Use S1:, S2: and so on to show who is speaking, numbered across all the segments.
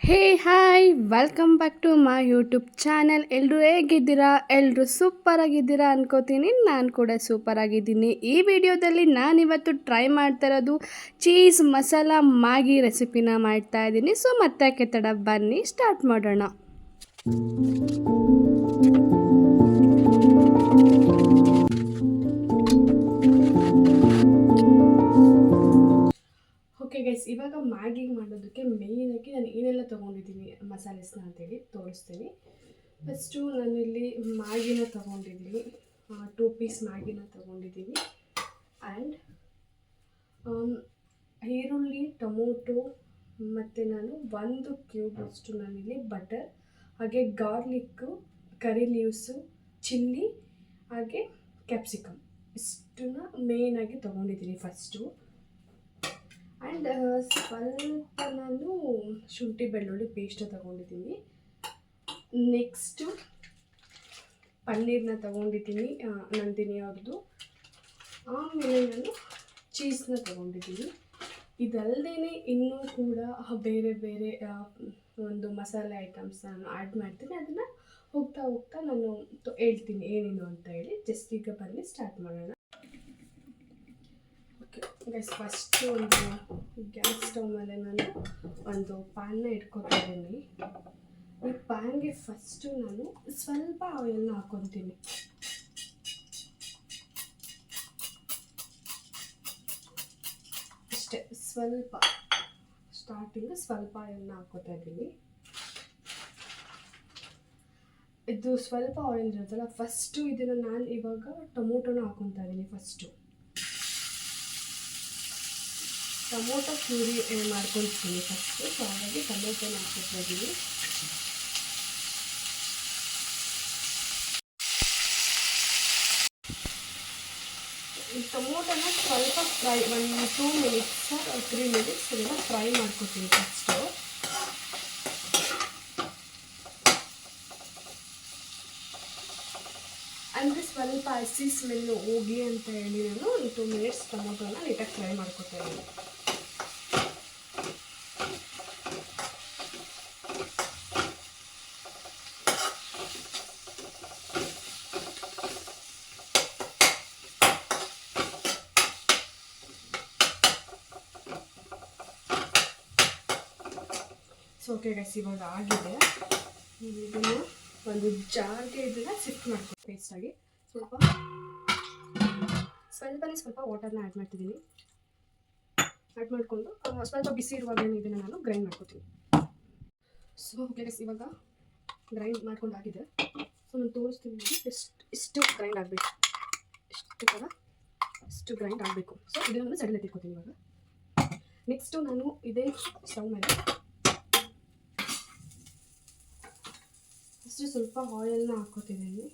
S1: Hey hi welcome back to my YouTube channel. ಎಲ್ಲರೂ ಹೇಗಿದ್ದೀರಾ? ಎಲ್ಲರೂ ಸೂಪರ್ ಆಗಿದ್ದೀರಾ ಅನ್ಕೋತೀನಿ. ನಾನು ಕೂಡ ಸೂಪರ್ ಆಗಿದ್ದೀನಿ. ಈ ವಿಡಿಯೋದಲ್ಲಿ ನಾನಿವತ್ತು ಟ್ರೈ ಮಾಡ್ತಾ ಇರೋದು ಚೀಸ್ ಮಸಾಲ ಮ್ಯಾಗಿ ರೆಸಿಪಿನ ಮಾಡ್ತಾ ಇದ್ದೀನಿ. ಸೊ ಮತ್ತೆ ತಡ ಬನ್ನಿ ಸ್ಟಾರ್ಟ್ ಮಾಡೋಣ. ಓಕೆ ಗೈಸ್, ಇವಾಗ ಮ್ಯಾಗಿ ಮಾಡೋದಕ್ಕೆ ಮೇಯ್ನಾಗಿ ನಾನು ಏನೆಲ್ಲ ತೊಗೊಂಡಿದ್ದೀನಿ ಮಸಾಲೆಸ್ನ ಅಂತೇಳಿ ತೋರಿಸ್ತೀನಿ. ಫಸ್ಟು ನಾನಿಲ್ಲಿ ಮ್ಯಾಗಿನ ತೊಗೊಂಡಿದ್ದೀನಿ, 2 ಪೀಸ್ ಮ್ಯಾಗಿನ ತೊಗೊಂಡಿದ್ದೀನಿ. ಆ್ಯಂಡ್ ಈರುಳ್ಳಿ, ಟೊಮೊಟೊ ಮತ್ತು ನಾನು 1 ಕ್ಯೂಬ್ ಅಷ್ಟು ನಾನಿಲ್ಲಿ ಬಟರ್, ಹಾಗೆ ಗಾರ್ಲಿಕ್ಕು, ಕರಿ ಲೀವ್ಸು, ಚಿಲ್ಲಿ, ಹಾಗೆ ಕ್ಯಾಪ್ಸಿಕಮ್ ಇಷ್ಟನ್ನ ಮೇಯ್ನಾಗಿ ತೊಗೊಂಡಿದ್ದೀನಿ ಫಸ್ಟು. ಆ್ಯಂಡ್ ಸ್ವಲ್ಪ ನಾನು ಶುಂಠಿ ಬೆಳ್ಳುಳ್ಳಿ ಪೇಸ್ಟ್ ತೊಗೊಂಡಿದ್ದೀನಿ. ನೆಕ್ಸ್ಟು ಪನ್ನೀರನ್ನ ತೊಗೊಂಡಿದ್ದೀನಿ, ನಂದಿನಿ ಅವ್ರದ್ದು. ಆಮೇಲೆ ನಾನು ಚೀಸ್ನ ತೊಗೊಂಡಿದ್ದೀನಿ. ಇದಲ್ಲದೇ ಇನ್ನೂ ಕೂಡ ಬೇರೆ ಬೇರೆ ಒಂದು ಮಸಾಲೆ ಐಟಮ್ಸ್ ನಾನು ಆ್ಯಡ್ ಮಾಡ್ತೀನಿ. ಅದನ್ನು ಹೋಗ್ತಾ ನಾನು ಹೇಳ್ತೀನಿ ಏನೇನು ಅಂತ ಹೇಳಿ. ಜಸ್ಟ್ ಈಗ ಬನ್ನಿ ಸ್ಟಾರ್ಟ್ ಮಾಡೋಣ. ಗೈಸ್, ಫಸ್ಟು ಒಂದು ಗ್ಯಾಸ್ ಸ್ಟವ್ ಮೇಲೆ ನಾನು ಒಂದು ಪ್ಯಾನ್ನ ಇಟ್ಕೊತಾ ಇದ್ದೀನಿ. ಈ ಪ್ಯಾನ್ಗೆ ಫಸ್ಟು ನಾನು ಸ್ವಲ್ಪ ಆಯಿಲ್ನ ಹಾಕ್ಕೊತೀನಿ. ಅಷ್ಟೇ, ಸ್ವಲ್ಪ ಸ್ಟಾರ್ಟಿಂಗು ಸ್ವಲ್ಪ ಆಯಿಲ್ನ ಹಾಕ್ಕೊತಾ ಇದ್ದೀನಿ. ಇದು ಸ್ವಲ್ಪ ಆಯಿಲ್ ಇರುತ್ತಲ್ಲ, ಫಸ್ಟು ಇದನ್ನು ನಾನು ಇವಾಗ ಟೊಮೊಟೊನ ಹಾಕ್ಕೊತಾ ಇದ್ದೀನಿ. ಫಸ್ಟು ಟೊಮೊಟೊ ಪ್ಯೂರಿ ಮಾಡ್ಕೊಳ್ತೀನಿ ಫಸ್ಟು. ಸೊ ಹಾಗಾಗಿ ಟೊಮೊಟೊನ ಹಾಕ್ಕೊತಾ ಇದ್ದೀನಿ. ಈ ಟೊಮೊಟೊನ ಸ್ವಲ್ಪ ಫ್ರೈ, 2 ಮಿನಿಟ್ಸ್ 3 ಮಿನಿಟ್ಸ್ ಇದನ್ನು ಫ್ರೈ ಮಾಡ್ಕೊತೀನಿ ಫಸ್ಟು. ಅಂದರೆ ಸ್ವಲ್ಪ ಹಸಿ ಸ್ಮೆಲ್ಲು ಹೋಗಿ ಅಂತ ಹೇಳಿ ನಾನು 2 ಮಿನಿಟ್ಸ್ ಟೊಮೊಟೊನ ನೀಟಾಗಿ ಫ್ರೈ ಮಾಡ್ಕೊತಾ ಇದ್ದೀನಿ. ಸೊ ಓಕೆ ಗೈಸ್, ಇವಾಗ ಆಗಿದೆ. ಇದನ್ನು ಒಂದು ಜಾರ್ಗೆ ಇದನ್ನು ಶಿಫ್ಟ್ ಮಾಡ್ಕೊಂಡು ಪೇಸ್ಟಾಗಿ ಸ್ವಲ್ಪ ವಾಟರ್ನ ಆ್ಯಡ್ ಮಾಡ್ತಿದ್ದೀನಿ. ಆ್ಯಡ್ ಮಾಡಿಕೊಂಡು ಸ್ವಲ್ಪ ಬಿಸಿ ಇರುವಾಗ ಇದನ್ನು ನಾನು ಗ್ರೈಂಡ್ ಮಾಡ್ಕೊತೀನಿ. ಸೊ ಓಕೆ ಗೈಸ್, ಇವಾಗ ಗ್ರೈಂಡ್ ಮಾಡ್ಕೊಂಡಾಗಿದೆ. ಸೊ ನಾನು ತೋರಿಸ್ತೀನಿ ಇಷ್ಟು ಗ್ರೈಂಡ್ ಆಗಬೇಕು, ಇಷ್ಟು ಗ್ರೈಂಡ್ ಆಗಬೇಕು. ಸೊ ಇದನ್ನು ನಾನು ಸೈಡಲ್ಲಿ ಎತ್ತಿಟ್ಕೊತೀನಿ. ಇವಾಗ ನೆಕ್ಸ್ಟು ನಾನು ಇದೇ ಸ್ಟವ್ ಮೇಲೆ ಫಸ್ಟು ಸ್ವಲ್ಪ ಆಯಿಲ್ನ ಹಾಕ್ಕೊತಿದ್ದೀನಿ.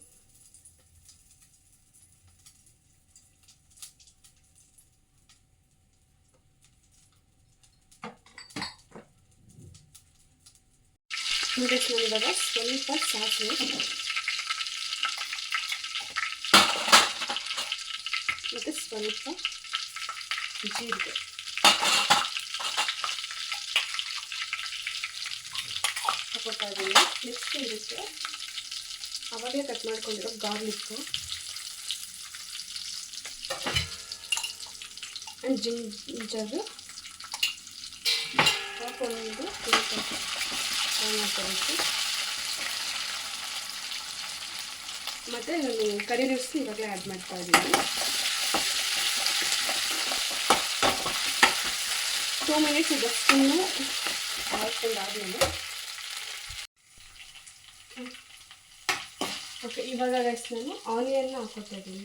S1: ನಾನು ಇವಾಗ ಸ್ವಲ್ಪ ಸಾಸಿವೆ ಮತ್ತು ಸ್ವಲ್ಪ ಜೀರಿಗೆ ಹಾಕೋತಾ ಇದ್ದೀನಿ. ನೆಕ್ಸ್ಟ್ ಇದಕ್ಕೆ ಅವಾಗೇ ಕಟ್ ಮಾಡ್ಕೊಂಡಿರೋ ಗಾರ್ಲಿಕ್ಕು ಆ್ಯಂಡ್ ಜಿಂಜರು ಹಾಕೊಂಡು ಫ್ರೈ ಮಾಡ್ಕೊಬೇಕು. ಮತ್ತು ನಾನು ಕರಿ ಲೀವ್ಸ್ನ ಇವಾಗಲೇ ಆ್ಯಡ್ ಮಾಡ್ತಾ ಇದ್ದೀನಿ. 2 ಮಿನಿಟ್ಸ್ ಇದಷ್ಟನ್ನು ಹಾಕೊಂಡಾದ್ಮೇಲೆ ಓಕೆ, ಇವಾಗ ಗೈಸ್ ನಾನು ಆನಿಯನ್ನ ಹಾಕೋತಾ ಇದ್ದೀನಿ.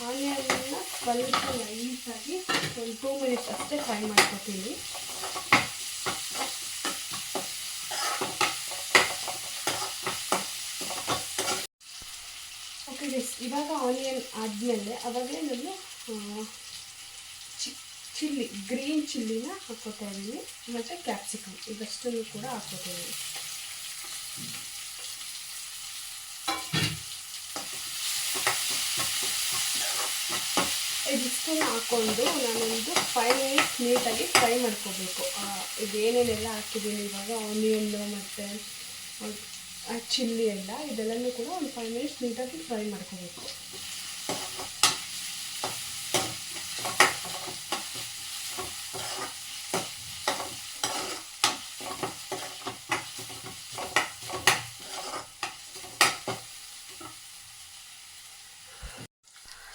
S1: ಆನಿಯನ್ನ ಸ್ವಲ್ಪ ಲೈಟಾಗಿ ಒಂದು 2 ಮಿನಿಟ್ಸ್ ಅಷ್ಟೇ ಫ್ರೈ ಮಾಡ್ಕೊತೀನಿ. ಓಕೆ ಗೈಸ್, ಇವಾಗ ಆನಿಯನ್ ಆದಮೇಲೆ ಅವಾಗಲೇ ನಾನು ಚಿಲ್ಲಿ, ಗ್ರೀನ್ ಚಿಲ್ಲಿನ ಹಾಕ್ಕೋತಾ ಇದ್ದೀನಿ ಮತ್ತು ಕ್ಯಾಪ್ಸಿಕಮ್ ಇದಷ್ಟನ್ನು ಕೂಡ ಹಾಕ್ಕೋತಾ ಇದ್ದೀನಿ. ಇದಿಷ್ಟನ್ನು ಹಾಕ್ಕೊಂಡು ನಾನೊಂದು 5 ಮಿನಿಟ್ಸ್ ನೀಟಾಗಿ ಫ್ರೈ ಮಾಡ್ಕೋಬೇಕು. ಇದೇನೇನೆಲ್ಲ ಹಾಕಿದ್ದೀನಿ ಇವಾಗ, ಆನಿಯನ್ನು ಮತ್ತು ಚಿಲ್ಲಿ ಎಲ್ಲ, ಇದೆಲ್ಲನೂ ಕೂಡ ಒಂದು 5 ಮಿನಿಟ್ಸ್ ನೀಟಾಗಿ ಫ್ರೈ ಮಾಡ್ಕೋಬೇಕು.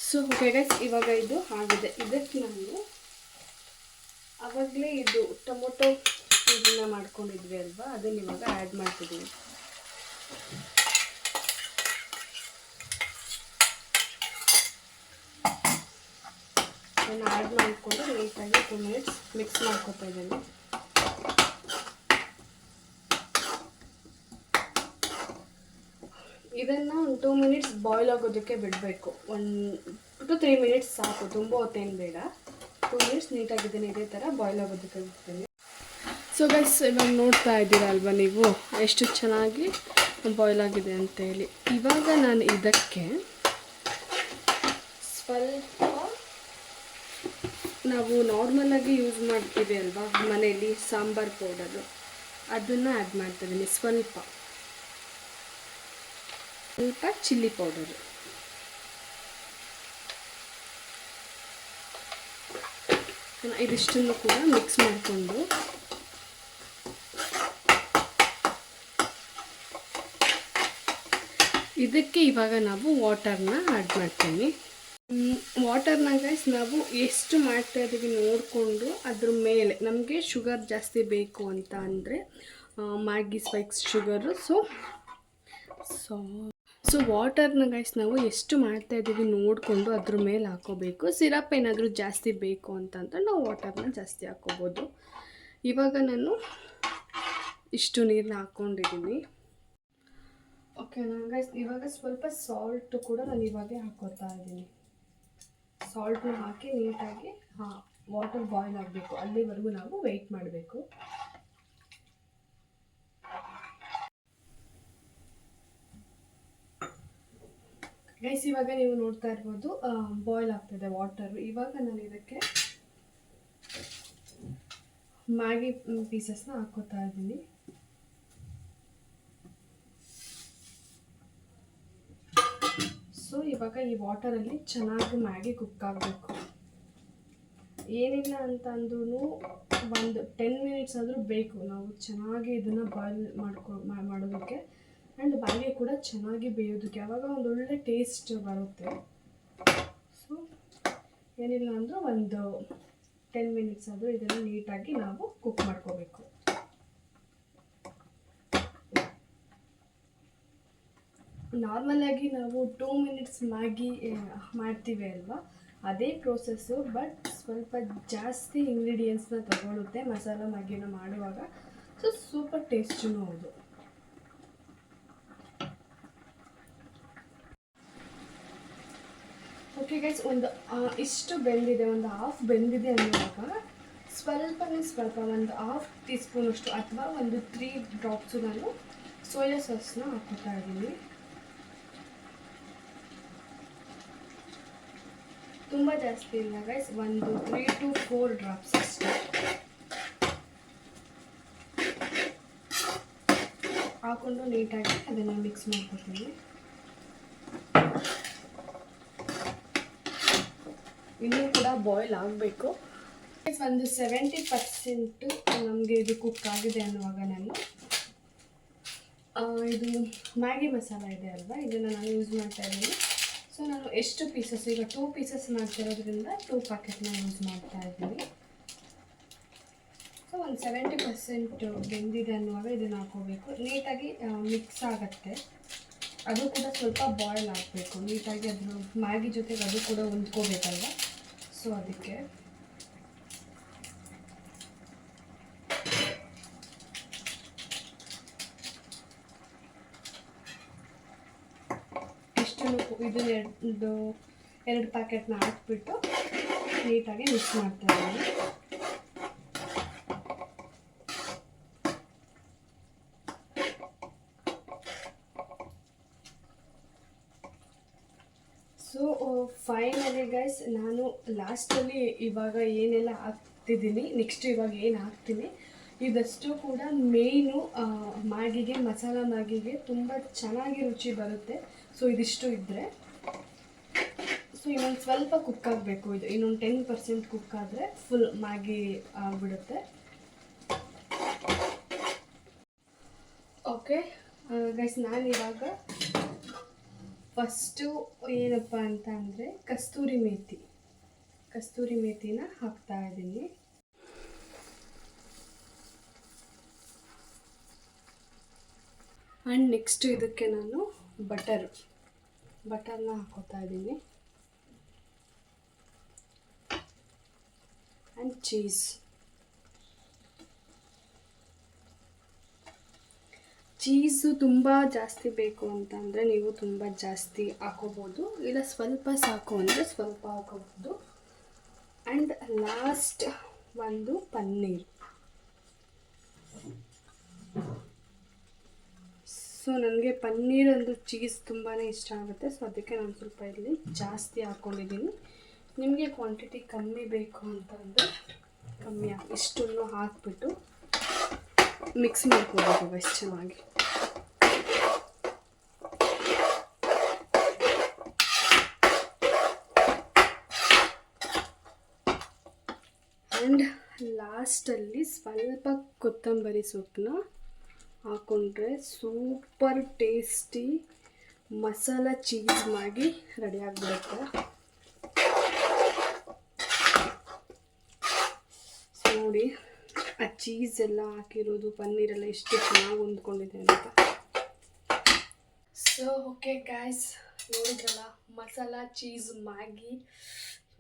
S1: ಸೊ ಓಕೆ ಗೈಸ್, ಇವಾಗ ಇದು ಆಗಿದೆ. ಇದಕ್ಕೆ ನಾನು ಆವಾಗಲೇ ಇದು ಟೊಮೊಟೊ ಇದನ್ನ ಮಾಡ್ಕೊಂಡಿದ್ವಿ ಅಲ್ವಾ, ಅದನ್ನು ಇವಾಗ ಆ್ಯಡ್ ಮಾಡ್ತಿದ್ದೀವಿ. ಅದನ್ನು ಆ್ಯಡ್ ಮಾಡಿಕೊಂಡು ನೀಟಾಗಿ 2 ಮಿನಿಟ್ಸ್ ಮಿಕ್ಸ್ ಮಾಡ್ಕೊತಾ ಇದ್ದೀನಿ. ಇದನ್ನು ಒಂದು 2 ಮಿನಿಟ್ಸ್ ಬಾಯ್ಲ್ ಆಗೋದಕ್ಕೆ ಬಿಡಬೇಕು. 1 to 3 ಮಿನಿಟ್ಸ್ ಸಾಕು, ತುಂಬ ಹೊತ್ತೇನು ಬೇಡ. 2 ಮಿನಿಟ್ಸ್ ನೀಟಾಗಿದ್ದೀನಿ ಇದೇ ಥರ ಬಾಯ್ಲ್ ಆಗೋದಕ್ಕೆ ಬಿಡ್ತೀನಿ. ಸೊ ಗೈಸ್, ಇವಾಗ ನೋಡ್ತಾ ಇದ್ದೀರಾ ಅಲ್ವಾ ನೀವು ಎಷ್ಟು ಚೆನ್ನಾಗಿ ಬಾಯ್ಲ್ ಆಗಿದೆ ಅಂತೇಳಿ. ಇವಾಗ ನಾನು ಇದಕ್ಕೆ ಸ್ವಲ್ಪ ನಾವು ನಾರ್ಮಲಾಗಿ ಯೂಸ್ ಮಾಡ್ತೀವಿ ಅಲ್ವಾ ಮನೆಯಲ್ಲಿ ಸಾಂಬಾರ್ ಪೌಡರು, ಅದನ್ನು ಆ್ಯಡ್ ಮಾಡ್ತಿದ್ದೀನಿ. ಸ್ವಲ್ಪ ಚಿಲ್ಲಿ ಪೌಡರು, ಇದಿಷ್ಟನ್ನು ಕೂಡ ಮಿಕ್ಸ್ ಮಾಡಿಕೊಂಡು ಇದಕ್ಕೆ ಇವಾಗ ನಾವು ವಾಟರ್ನ ಆ್ಯಡ್ ಮಾಡ್ತೀನಿ. ವಾಟರ್ನ ಗೈಸ್ ನಾವು ಎಷ್ಟು ಮಾಡ್ತಾ ಇದ್ದೀವಿ ನೋಡಿಕೊಂಡು ಅದ್ರ ಮೇಲೆ, ನಮಗೆ ಶುಗರ್ ಜಾಸ್ತಿ ಬೇಕು ಅಂತ ಅಂದರೆ ಮ್ಯಾಗಿ ಸ್ಪೈಕ್ಸ್ ಶುಗರು. ಸೊ ವಾಟರ್ನ ಗೈಸ್ ನಾವು ಎಷ್ಟು ಮಾಡ್ತಾ ಇದ್ದೀವಿ ನೋಡಿಕೊಂಡು ಅದ್ರ ಮೇಲೆ ಹಾಕೋಬೇಕು. ಸಿರಪ್ ಏನಾದರೂ ಜಾಸ್ತಿ ಬೇಕು ಅಂತಂದ್ರೆ ನಾವು ವಾಟರ್ನ ಜಾಸ್ತಿ ಹಾಕ್ಕೋಬೋದು. ಇವಾಗ ನಾನು ಇಷ್ಟು ನೀರನ್ನ ಹಾಕ್ಕೊಂಡಿದ್ದೀನಿ. ಓಕೆ ನಾನು ಗೈಸ್ ಇವಾಗ ಸ್ವಲ್ಪ ಸಾಲ್ಟು ಕೂಡ ನಾನು ಇವಾಗೇ ಹಾಕೋತಾ ಇದ್ದೀನಿ. ಸಾಲ್ಟನ್ನ ಹಾಕಿ ನೀಟಾಗಿ ವಾಟರ್ ಬಾಯ್ಲ್ ಆಗಬೇಕು, ಅಲ್ಲಿವರೆಗೂ ನಾವು ವೆಯ್ಟ್ ಮಾಡಬೇಕು. ಗೈಸ್ ಇವಾಗ ನೀವು ನೋಡ್ತಾ ಇರ್ಬೋದು ಬಾಯ್ಲ್ ಆಗ್ತಿದೆ ವಾಟರು. ಇವಾಗ ನಾನು ಇದಕ್ಕೆ ಮ್ಯಾಗಿ ಪೀಸಸ್ನ ಹಾಕೋತಾ ಇದ್ದೀನಿ. ಸೊ ಇವಾಗ ಈ ವಾಟರಲ್ಲಿ ಚೆನ್ನಾಗಿ ಮ್ಯಾಗಿ ಕುಕ್ ಆಗಬೇಕು. ಏನಿಲ್ಲ ಅಂತ ಅಂದ್ರೂ ಒಂದು 10 ಮಿನಿಟ್ಸ್ ಆದರೂ ಬೇಕು ನಾವು ಚೆನ್ನಾಗಿ ಇದನ್ನು ಬಾಯ್ಲ್ ಮಾಡೋದಕ್ಕೆ. ಆ್ಯಂಡ್ ಮ್ಯಾಗಿ ಕೂಡ ಚೆನ್ನಾಗಿ ಬೇಯೋದಕ್ಕೆ, ಆವಾಗ ಒಂದು ಒಳ್ಳೆ ಟೇಸ್ಟ್ ಬರುತ್ತೆ. ಸೊ ಏನಿಲ್ಲ ಅಂದರೂ ಒಂದು 10 ಮಿನಿಟ್ಸ್ ಆದರೂ ಇದನ್ನು ನೀಟಾಗಿ ನಾವು ಕುಕ್ ಮಾಡ್ಕೋಬೇಕು. ನಾರ್ಮಲಾಗಿ ನಾವು 2 ಮಿನಿಟ್ಸ್ ಮ್ಯಾಗಿ ಮಾಡ್ತೀವಿ ಅಲ್ವಾ, ಅದೇ ಪ್ರೋಸೆಸ್ಸು, ಬಟ್ ಸ್ವಲ್ಪ ಜಾಸ್ತಿ ಇಂಗ್ರೀಡಿಯೆಂಟ್ಸ್ನ ತಗೊಳುತ್ತೆ ಮಸಾಲ ಮ್ಯಾಗಿನ ಮಾಡುವಾಗ. ಸೊ ಸೂಪರ್ ಟೇಸ್ಟೂ ಹೌದು. ಓಕೆ ಗೈಸ್, ಒಂದು ಇಷ್ಟು ಬೆಂದಿದೆ, ಒಂದು ಹಾಫ್ ಬೆಂದಿದೆ ಅನ್ನುವಾಗ ಸ್ವಲ್ಪ ಒಂದು ಹಾಫ್ ಟೀ ಸ್ಪೂನಷ್ಟು ಅಥವಾ ಒಂದು 3 ಡ್ರಾಪ್ಸು ನಾನು ಸೋಯಾ ಸಾಸ್ನ ಹಾಕೋತಾ ಇದ್ದೀನಿ. ತುಂಬ ಜಾಸ್ತಿ ಇಲ್ಲ ಗೈಸ್, ಒಂದು 3 to 4 ಡ್ರಾಪ್ಸ್ ಅಷ್ಟೇ ಹಾಕ್ಕೊಂಡು ನೀಟಾಗಿ ಅದನ್ನು ಮಿಕ್ಸ್ ಮಾಡ್ಕೊತೀನಿ. ಇನ್ನೂ ಕೂಡ ಬಾಯ್ಲ್ ಆಗಬೇಕು. ಒಂದು 70% ನಮಗೆ ಇದು ಕುಕ್ ಆಗಿದೆ ಅನ್ನುವಾಗ ನಾನು ಇದು ಮ್ಯಾಗಿ ಮಸಾಲ ಇದೆ ಅಲ್ವಾ, ಇದನ್ನು ನಾನು ಯೂಸ್ ಮಾಡ್ತಾ ಇದ್ದೀನಿ. ಸೊ ನಾನು ಎಷ್ಟು ಪೀಸಸ್, ಈಗ 2 ಪೀಸಸ್ ಮಾಡ್ತಿರೋದ್ರಿಂದ 2 ಪ್ಯಾಕೆಟ್ನ ಯೂಸ್ ಮಾಡ್ತಾ ಇದ್ದೀನಿ. ಸೊ ಒಂದು 70% ಬೆಂದಿದೆ ಅನ್ನುವಾಗ ಇದನ್ನು ಹಾಕೋಬೇಕು. ನೀಟಾಗಿ ಮಿಕ್ಸ್ ಆಗುತ್ತೆ. ಅದು ಕೂಡ ಸ್ವಲ್ಪ ಬಾಯ್ಲ್ ಆಗಬೇಕು ನೀಟಾಗಿ, ಅದನ್ನು ಮ್ಯಾಗಿ ಜೊತೆಗೆ ಅದು ಕೂಡ ಹೊಂದ್ಕೋಬೇಕಲ್ವ. ಸೊ ಅದಕ್ಕೆ ಇದನ್ನು 2 ಪ್ಯಾಕೆಟ್ನ ಹಾಕ್ಬಿಟ್ಟು ನೀಟಾಗಿ ಮಿಕ್ಸ್ ಮಾಡ್ತಾ ಇದ್ದೀನಿ. ಸೊ ಫೈನಲಿ ಗೈಸ್, ನಾನು ಲಾಸ್ಟಲ್ಲಿ ಇವಾಗ ಏನೆಲ್ಲ ಹಾಕ್ತಿದ್ದೀನಿ, ನೆಕ್ಸ್ಟ್ ಇವಾಗ ಏನು ಹಾಕ್ತೀನಿ ಇದಷ್ಟು ಕೂಡ ಮೇಯ್ನು ಮ್ಯಾಗಿಗೆ, ಮಸಾಲ ಮ್ಯಾಗಿಗೆ ತುಂಬ ಚೆನ್ನಾಗಿ ರುಚಿ ಬರುತ್ತೆ. ಸೊ ಇದಿಷ್ಟು ಇದ್ದರೆ, ಸೊ ಇನ್ನೊಂದು ಸ್ವಲ್ಪ ಕುಕ್ ಆಗಬೇಕು. ಇದು ಇನ್ನೊಂದು 10% ಕುಕ್ ಆದರೆ ಫುಲ್ ಮ್ಯಾಗಿ ಆಗಿಬಿಡುತ್ತೆ. ಓಕೆ ಗೈಸ್, ನಾನಿವಾಗ ಫಸ್ಟು ಏನಪ್ಪ ಅಂತ ಅಂದರೆ ಕಸ್ತೂರಿ ಮೇಥಿನ ಹಾಕ್ತಾ ಇದ್ದೀನಿ. ಆ್ಯಂಡ್ ನೆಕ್ಸ್ಟ್ ಇದಕ್ಕೆ ನಾನು ಬಟರ್ನ ಹಾಕೋತಾ ಇದ್ದೀನಿ. ಆ್ಯಂಡ್ ಚೀಸು ತುಂಬ ಜಾಸ್ತಿ ಬೇಕು ಅಂತಂದರೆ ನೀವು ತುಂಬ ಜಾಸ್ತಿ ಹಾಕೋಬೋದು, ಇಲ್ಲ ಸ್ವಲ್ಪ ಸಾಕು ಅಂದರೆ ಸ್ವಲ್ಪ ಹಾಕೋಬೋದು. ಆ್ಯಂಡ್ ಲಾಸ್ಟ್ ಒಂದು ಪನ್ನೀರ್. ಸೊ ನನಗೆ ಪನ್ನೀರ್ ಒಂದು ಚೀಸ್ ತುಂಬಾ ಇಷ್ಟ ಆಗುತ್ತೆ. ಸೊ ಅದಕ್ಕೆ ನಾನು ಸ್ವಲ್ಪ ಇಲ್ಲಿ ಜಾಸ್ತಿ ಹಾಕ್ಕೊಂಡಿದ್ದೀನಿ. ನಿಮಗೆ ಕ್ವಾಂಟಿಟಿ ಕಮ್ಮಿ ಬೇಕು ಅಂತಂದರೆ ಕಮ್ಮಿ ಇಷ್ಟನ್ನು ಹಾಕಿಬಿಟ್ಟು ಮಿಕ್ಸ್ ಮಾಡ್ಕೋಬೇಕು ಎಷ್ಟು ಚೆನ್ನಾಗಿ. ಆ್ಯಂಡ್ ಲಾಸ್ಟಲ್ಲಿ ಸ್ವಲ್ಪ ಕೊತ್ತಂಬರಿ ಸೊಪ್ಪನ್ನ ಹಾಕ್ಕೊಂಡ್ರೆ super tasty masala cheese Maggi ready ಆಗಿಬಿಡುತ್ತೆ. ಸೊ ನೋಡಿ, ಆ ಚೀಸ್ ಎಲ್ಲ ಹಾಕಿರೋದು, ಪನ್ನೀರೆಲ್ಲ ಎಷ್ಟು ಚೆನ್ನಾಗಿ ಹೊಂದ್ಕೊಂಡಿದೆ ಅಂತ. ಸೊ ಓಕೆ ಗಾಯ್ಸ್, ನೋಡಿದ್ರಲ್ಲ ಮಸಾಲ ಚೀಸ್ ಮ್ಯಾಗಿ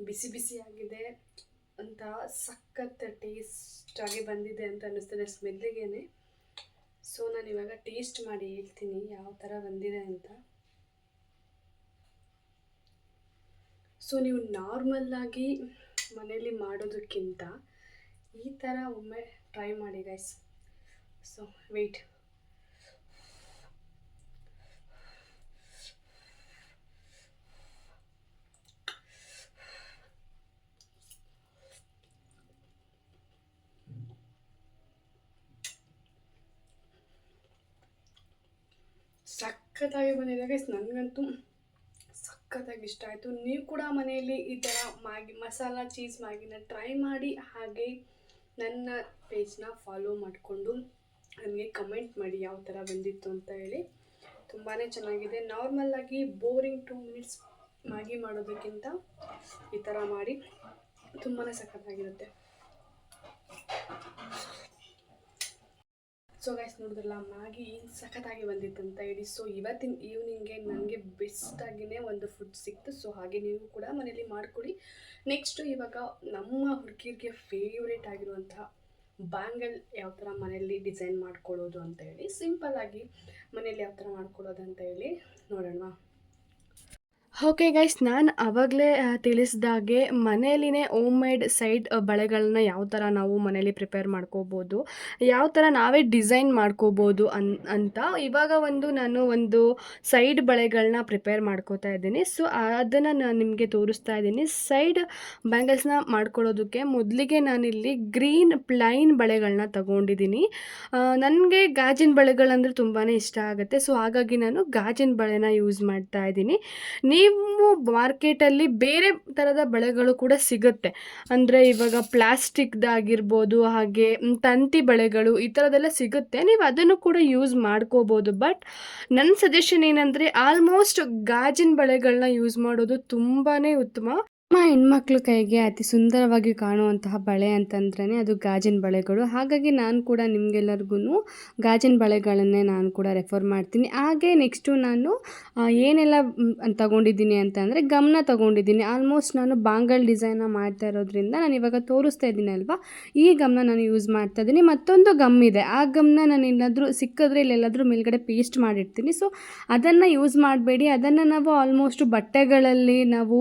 S1: ಬಿಸಿ ಬಿಸಿಯಾಗಿದೆ ಅಂತ, ಸಖತ್ ಟೇಸ್ಟಾಗಿ ಬಂದಿದೆ ಅಂತ ಅನ್ನಿಸ್ತದೆ ಸ್ಮೆಲ್ಲಿಗೇನೆ. ಸೊ ನಾನು ಇವಾಗ ಟೇಸ್ಟ್ ಮಾಡಿ ಹೇಳ್ತೀನಿ ಯಾವ ಥರ ಬಂದಿದೆ ಅಂತ. ಸೊ ನೀವು ನಾರ್ಮಲ್ಲಾಗಿ ಮನೇಲಿ ಮಾಡೋದಕ್ಕಿಂತ ಈ ಥರ ಒಮ್ಮೆ ಟ್ರೈ ಮಾಡಿ ಗೈಸ್. ಸೊ ವೆಯ್ಟ್, ಸಖತ್ತಾಗಿ ಬಂದಿದೆ ಗೈಸ್. ನನಗಂತೂ ಸಖತ್ತಾಗಿ ಇಷ್ಟ ಆಯಿತು. ನೀವು ಕೂಡ ಮನೆಯಲ್ಲಿ ಈ ಥರ ಮಸಾಲ ಚೀಸ್ ಮ್ಯಾಗಿನ ಟ್ರೈ ಮಾಡಿ, ಹಾಗೆ ನನ್ನ ಪೇಜ್ನ ಫಾಲೋ ಮಾಡಿಕೊಂಡು ನನಗೆ ಕಮೆಂಟ್ ಮಾಡಿ ಯಾವ ಥರ ಬಂದಿತ್ತು ಅಂತ ಹೇಳಿ. ತುಂಬಾ ಚೆನ್ನಾಗಿದೆ. ನಾರ್ಮಲ್ಲಾಗಿ ಬೋರಿಂಗ್ 2 ಮಿನಿಟ್ಸ್ ಮ್ಯಾಗಿ ಮಾಡೋದಕ್ಕಿಂತ ಈ ಥರ ಮಾಡಿ ತುಂಬಾ ಸಖತ್ತಾಗಿರುತ್ತೆ. ಸೊ ಗೈಸ್, ನೋಡಿದ್ರಲ್ಲ ಮ್ಯಾಗಿ ಏನು ಸಖತ್ತಾಗಿ ಬಂದಿತ್ತು ಅಂತ ಹೇಳಿ. ಸೊ ಇವತ್ತಿನ ಈವ್ನಿಂಗ್ಗೆ ನನಗೆ ಬೆಸ್ಟಾಗಿಯೇ ಒಂದು ಫುಡ್ ಸಿಕ್ತು. ಸೊ ಹಾಗೆ ನೀವು ಕೂಡ ಮನೇಲಿ ಮಾಡಿಕೊಡಿ. ನೆಕ್ಸ್ಟು ಇವಾಗ ನಮ್ಮ ಹುಡುಗಿರಿಗೆ ಫೇವ್ರೇಟ್ ಆಗಿರುವಂತಹ ಬ್ಯಾಂಗಲ್ ಯಾವ ಥರ ಮನೆಯಲ್ಲಿ ಡಿಸೈನ್ ಮಾಡ್ಕೊಳ್ಳೋದು ಅಂತ ಹೇಳಿ, ಸಿಂಪಲ್ಲಾಗಿ ಮನೇಲಿ ಯಾವ ಥರ ಮಾಡ್ಕೊಳ್ಳೋದು ಅಂತ ಹೇಳಿ ನೋಡೋಣ. ಓಕೆ ಗೈಸ್, ನಾನು ಆವಾಗಲೇ ತಿಳಿಸಿದಾಗೆ ಮನೆಯಲ್ಲಿನೇ ಹೋಮ್ ಮೇಡ್ ಸೈಡ್ ಬಳೆಗಳನ್ನ ಯಾವ ಥರ ನಾವು ಮನೇಲಿ ಪ್ರಿಪೇರ್ ಮಾಡ್ಕೋಬೋದು, ಯಾವ ಥರ ನಾವೇ ಡಿಸೈನ್ ಮಾಡ್ಕೋಬೋದು ಅಂತ ಇವಾಗ ನಾನು ಒಂದು ಸೈಡ್ ಬಳೆಗಳನ್ನ ಪ್ರಿಪೇರ್ ಮಾಡ್ಕೋತಾ ಇದ್ದೀನಿ. ಸೊ ಅದನ್ನು ನಾನು ನಿಮಗೆ ತೋರಿಸ್ತಾ ಇದ್ದೀನಿ. ಸೈಡ್ ಬ್ಯಾಂಗಲ್ಸ್ನ ಮಾಡ್ಕೊಳ್ಳೋದಕ್ಕೆ ಮೊದಲಿಗೆ ನಾನಿಲ್ಲಿ ಗ್ರೀನ್ ಪ್ಲೈನ್ ಬಳೆಗಳನ್ನ ತಗೊಂಡಿದ್ದೀನಿ. ನನಗೆ ಗಾಜಿನ ಬಳೆಗಳಂದರೆ ತುಂಬಾ ಇಷ್ಟ ಆಗುತ್ತೆ. ಸೊ ಹಾಗಾಗಿ ನಾನು ಗಾಜಿನ ಬಳೆನ ಯೂಸ್ ಮಾಡ್ತಾ ಇದ್ದೀನಿ. ನೀವು ಮಾರ್ಕೆಟಲ್ಲಿ ಬೇರೆ ಥರದ ಬಳೆಗಳು ಕೂಡ ಸಿಗುತ್ತೆ. ಅಂದರೆ ಇವಾಗ ಪ್ಲಾಸ್ಟಿಕ್ದಾಗಿರ್ಬೋದು, ಹಾಗೆ ತಂತಿ ಬಳೆಗಳು, ಈ ಥರದ್ದೆಲ್ಲ ಸಿಗುತ್ತೆ. ನೀವು ಅದನ್ನು ಕೂಡ ಯೂಸ್ ಮಾಡ್ಕೋಬೋದು. ಬಟ್ ನನ್ನ ಸಜೆಷನ್ ಏನಂದರೆ ಆಲ್ಮೋಸ್ಟ್ ಗಾಜಿನ ಬಳೆಗಳನ್ನ ಯೂಸ್ ಮಾಡೋದು ತುಂಬಾ ಉತ್ತಮ. ನಮ್ಮ ಹೆಣ್ಮಕ್ಳ ಕೈಗೆ ಅತಿ ಸುಂದರವಾಗಿ ಕಾಣುವಂತಹ ಬಳೆ ಅಂತಂದ್ರೇ ಅದು ಗಾಜಿನ ಬಳೆಗಳು. ಹಾಗಾಗಿ ನಾನು ಕೂಡ ನಿಮಗೆಲ್ಲರಿಗೂ ಗಾಜಿನ ಬಳೆಗಳನ್ನೇ ನಾನು ಕೂಡ ರೆಫರ್ ಮಾಡ್ತೀನಿ. ಹಾಗೆ ನೆಕ್ಸ್ಟು ನಾನು ಏನೆಲ್ಲ ತಗೊಂಡಿದ್ದೀನಿ ಅಂತಂದರೆ ಗಮನ ತಗೊಂಡಿದ್ದೀನಿ. ಆಲ್ಮೋಸ್ಟ್ ನಾನು ಬಾಂಗಲ್ ಡಿಸೈನ್ನ ಮಾಡ್ತಾ ಇರೋದ್ರಿಂದ ನಾನು ಇವಾಗ ತೋರಿಸ್ತಾ ಇದ್ದೀನಿ ಅಲ್ವಾ, ಈ ಗಮನ ನಾನು ಯೂಸ್ ಮಾಡ್ತಾ ಇದ್ದೀನಿ. ಮತ್ತೊಂದು ಗಮ್ ಇದೆ, ಆ ಗಮನ ನಾನು ಏನಾದರೂ ಸಿಕ್ಕಿದ್ರೆ ಇಲ್ಲೆಲ್ಲಾದರೂ ಮೇಲ್ಗಡೆ ಪೇಸ್ಟ್ ಮಾಡಿರ್ತೀನಿ. ಸೊ ಅದನ್ನು ಯೂಸ್ ಮಾಡಬೇಡಿ. ಅದನ್ನು ನಾವು ಆಲ್ಮೋಸ್ಟು ಬಟ್ಟೆಗಳಲ್ಲಿ ನಾವು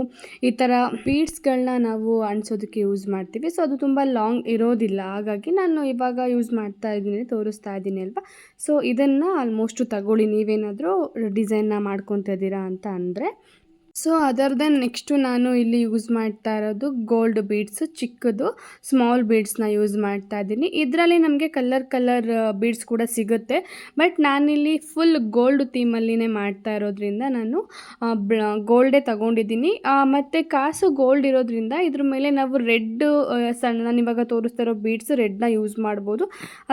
S1: ಈ ಥರ ಬೀಡ್ಸ್ಗಳನ್ನ ನಾವು ಅಂಟಿಸೋದಕ್ಕೆ ಯೂಸ್ ಮಾಡ್ತೀವಿ. ಸೊ ಅದು ತುಂಬ ಲಾಂಗ್ ಇರೋದಿಲ್ಲ. ಹಾಗಾಗಿ ನಾನು ಇವಾಗ ಯೂಸ್ ಮಾಡ್ತಾ ಇದ್ದೀನಿ, ತೋರಿಸ್ತಾ ಇದ್ದೀನಿ ಅಲ್ವಾ. ಸೊ ಇದನ್ನು ಆಲ್ಮೋಸ್ಟು ತಗೊಳ್ಳಿ ನೀವೇನಾದರೂ ಡಿಸೈನ್ನ ಮಾಡ್ಕೊತಾ ಇದ್ದೀರಾ ಅಂತ ಅಂದರೆ. ಸೊ ಅದರ್ ದೆನ್ ನೆಕ್ಸ್ಟು ನಾನು ಇಲ್ಲಿ ಯೂಸ್ ಮಾಡ್ತಾ ಇರೋದು ಗೋಲ್ಡ್ ಬೀಡ್ಸು, ಚಿಕ್ಕದು ಸ್ಮಾಲ್ ಬೀಡ್ಸ್ನ ಯೂಸ್ ಮಾಡ್ತಾ ಇದ್ದೀನಿ. ಇದರಲ್ಲಿ ನಮಗೆ ಕಲರ್ ಬೀಡ್ಸ್ ಕೂಡ ಸಿಗುತ್ತೆ, ಬಟ್ ನಾನಿಲ್ಲಿ ಫುಲ್ ಗೋಲ್ಡ್ ಥೀಮಲ್ಲಿನೇ ಮಾಡ್ತಾ ಇರೋದ್ರಿಂದ ನಾನು ಗೋಲ್ಡೇ ತಗೊಂಡಿದ್ದೀನಿ. ಮತ್ತು ಕಾಸು ಗೋಲ್ಡ್ ಇರೋದ್ರಿಂದ ಇದ್ರ ಮೇಲೆ ನಾವು ರೆಡ್ ನಾನು ಇವಾಗ ತೋರಿಸ್ತಾ ಇರೋ ಬೀಡ್ಸು ರೆಡ್ನ ಯೂಸ್ ಮಾಡ್ಬೋದು,